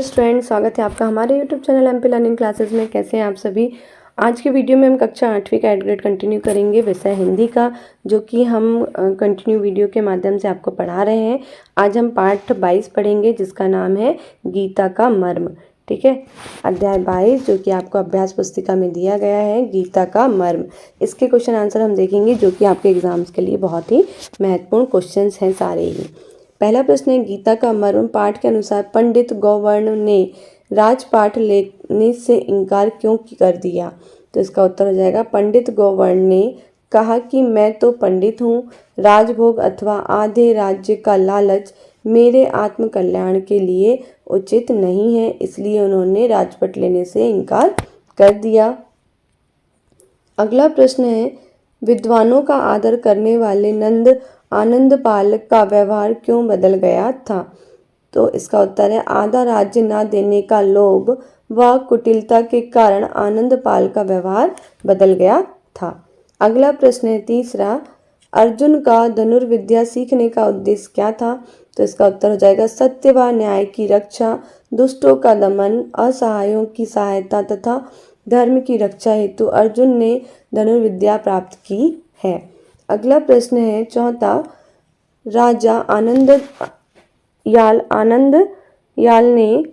Student, स्वागत है आपका हमारे YouTube channel MP learning classes में। कैसे हैं आप सभी। आज के वीडियो में हम कक्षा 8वीं का एड ग्रेड कंटिन्यू करेंगे, विषय हिंदी का, जो कि हम कंटिन्यू वीडियो के माध्यम से आपको पढ़ा रहे हैं। आज हम पाठ 22 पढ़ेंगे, जिसका नाम है गीता का मर्म। ठीक है, अध्याय 22 जो कि आपको अभ्यास पुस्तिका में दिया गया है, गीता का मर्म। इसके क्वेश्चन आंसर हम देखेंगे, जो कि आपके एग्जाम्स के लिए बहुत ही महत्वपूर्ण क्वेश्चन हैं सारे ही। पहला प्रश्न है, गीता का मर्म पाठ के अनुसार पंडित गौवर्ण ने राजपाठ लेने से इनकार क्यों कर दिया। तो इसका उत्तर हो जाएगा, पंडित गौवर्ण ने कहा कि मैं तो पंडित हूँ, राजभोग अथवा आधे राज्य का लालच मेरे आत्म कल्याण के लिए उचित नहीं है, इसलिए उन्होंने राजपट लेने से इनकार कर दिया। अगला प्रश्न है, विद्वानों का आदर करने वाले नंद आनंदपाल का व्यवहार क्यों बदल गया था। तो इसका उत्तर है, आधा राज्य न देने का लोभ व कुटिलता के कारण आनंदपाल का व्यवहार बदल गया था। अगला प्रश्न है तीसरा, अर्जुन का धनुर्विद्या सीखने का उद्देश्य क्या था। तो इसका उत्तर हो जाएगा, सत्य व न्याय की रक्षा, दुष्टों का दमन, असहायों की सहायता तथा धर्म की रक्षा हेतु अर्जुन ने धनुर्विद्या प्राप्त की है। अगला प्रश्न है चौथा, राजा आनंद याल ने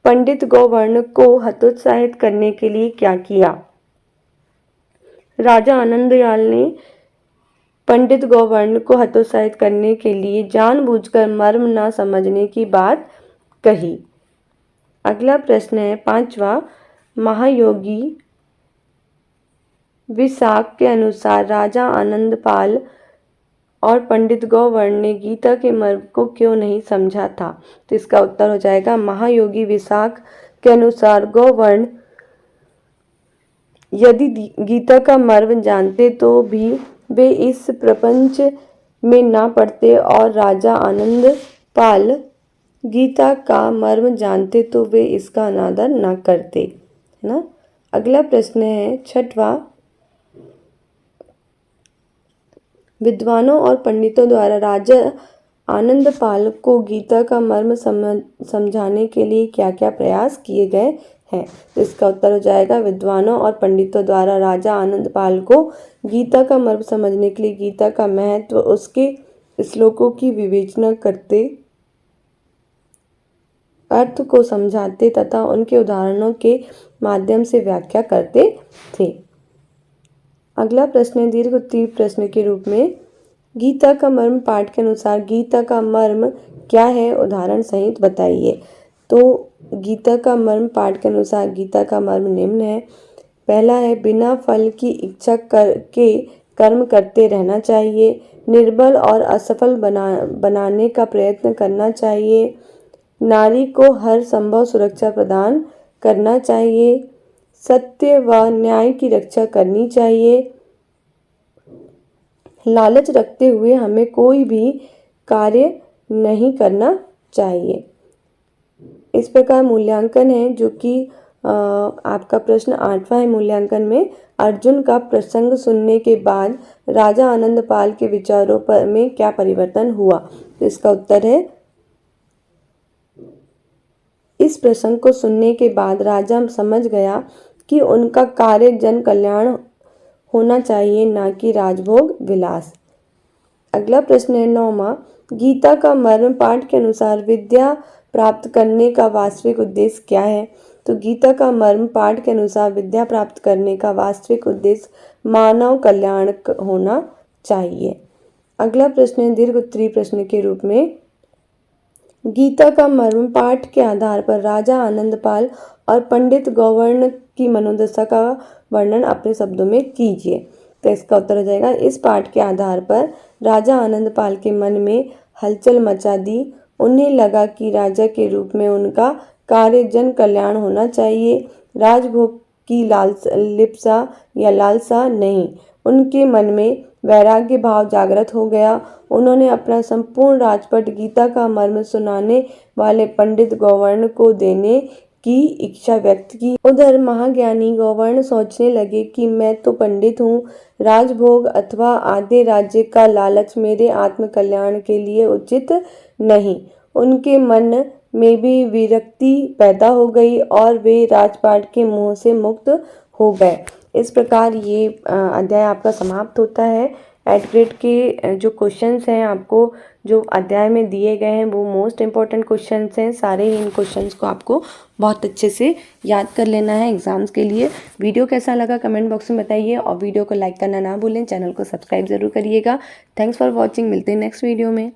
पंडित गौवर्ण को हतोत्साहित करने के लिए क्या किया। राजा आनंदयाल ने पंडित गौवर्ण को हतोत्साहित करने के लिए जानबूझकर मर्म न समझने की बात कही। अगला प्रश्न है पांचवा, महायोगी विसाख के अनुसार राजा आनंदपाल और पंडित गौवर्ण ने गीता के मर्म को क्यों नहीं समझा था। तो इसका उत्तर हो जाएगा, महायोगी विसाख के अनुसार गौवर्ण यदि गीता का मर्म जानते तो भी वे इस प्रपंच में ना पड़ते, और राजा आनंदपाल गीता का मर्म जानते तो वे इसका अनादर ना करते, है ना। अगला प्रश्न है छठवां, विद्वानों और पंडितों द्वारा राजा आनंदपाल को गीता का मर्म समझाने के लिए क्या क्या प्रयास किए गए हैं। तो इसका उत्तर हो जाएगा, विद्वानों और पंडितों द्वारा राजा आनंदपाल को गीता का मर्म समझने के लिए गीता का महत्व, उसके श्लोकों की विवेचना करते, अर्थ को समझाते तथा उनके उदाहरणों के माध्यम से व्याख्या करते थे। अगला प्रश्न है दीर्घ उत्तरीय प्रश्न के रूप में, गीता का मर्म पाठ के अनुसार गीता का मर्म क्या है, उदाहरण सहित बताइए। तो गीता का मर्म पाठ के अनुसार गीता का मर्म निम्न है। पहला है, बिना फल की इच्छा करके कर्म करते रहना चाहिए, निर्बल और असफल बनाने का प्रयत्न करना चाहिए, नारी को हर संभव सुरक्षा प्रदान करना चाहिए, सत्य व न्याय की रक्षा करनी चाहिए, लालच रखते हुए हमें कोई भी कार्य नहीं करना चाहिए। इस प्रकार मूल्यांकन है, जो कि आपका प्रश्न 8वां है मूल्यांकन में। अर्जुन का प्रसंग सुनने के बाद राजा आनंदपाल के विचारों में क्या परिवर्तन हुआ। तो इसका उत्तर है, इस प्रसंग को सुनने के बाद राजा समझ गया कि उनका कार्य जन कल्याण होना चाहिए, ना कि राजभोग विलास। अगला प्रश्न है 9वां, गीता का मर्म पाठ के अनुसार विद्या प्राप्त करने का वास्तविक उद्देश्य क्या है। तो गीता का मर्म पाठ के अनुसार विद्या प्राप्त करने का वास्तविक उद्देश्य मानव कल्याण होना चाहिए। अगला प्रश्न है दीर्घ उत्तरीय प्रश्न के रूप में, गीता का मर्म पाठ के आधार पर राजा आनंदपाल और पंडित गौवर्ण की मनोदशा का वर्णन अपने शब्दों में कीजिए। तो इसका उत्तर हो जाएगा, इस पाठ के आधार पर राजा आनंदपाल के मन में हलचल मचा दी। उन्हें लगा कि राजा के रूप में उनका कार्य जन कल्याण होना चाहिए, राजभोग की लिप्सा या लालसा नहीं। उनके मन में वैराग्य भाव जागृत हो गया। उन्होंने अपना संपूर्ण राजपट गीता का मर्म सुनाने वाले पंडित गौवर्ण को देने की इच्छा व्यक्त की। उधर महाज्ञानी गौवर्ण सोचने लगे कि मैं तो पंडित हूँ, राजभोग अथवा आधे राज्य का लालच मेरे आत्म कल्याण के लिए उचित नहीं। उनके मन में भी विरक्ति पैदा हो गई और वे राजपाट के मोह से मुक्त हो गए। इस प्रकार ये अध्याय आपका समाप्त होता है। एट ग्रेड के जो क्वेश्चंस हैं आपको जो अध्याय में दिए गए हैं वो मोस्ट इम्पॉर्टेंट क्वेश्चंस हैं। सारे इन क्वेश्चंस को आपको बहुत अच्छे से याद कर लेना है एग्जाम्स के लिए। वीडियो कैसा लगा कमेंट बॉक्स में बताइए और वीडियो को लाइक करना ना भूलें, चैनल को सब्सक्राइब ज़रूर करिएगा। थैंक्स फॉर वॉचिंग, मिलते हैं नेक्स्ट वीडियो में।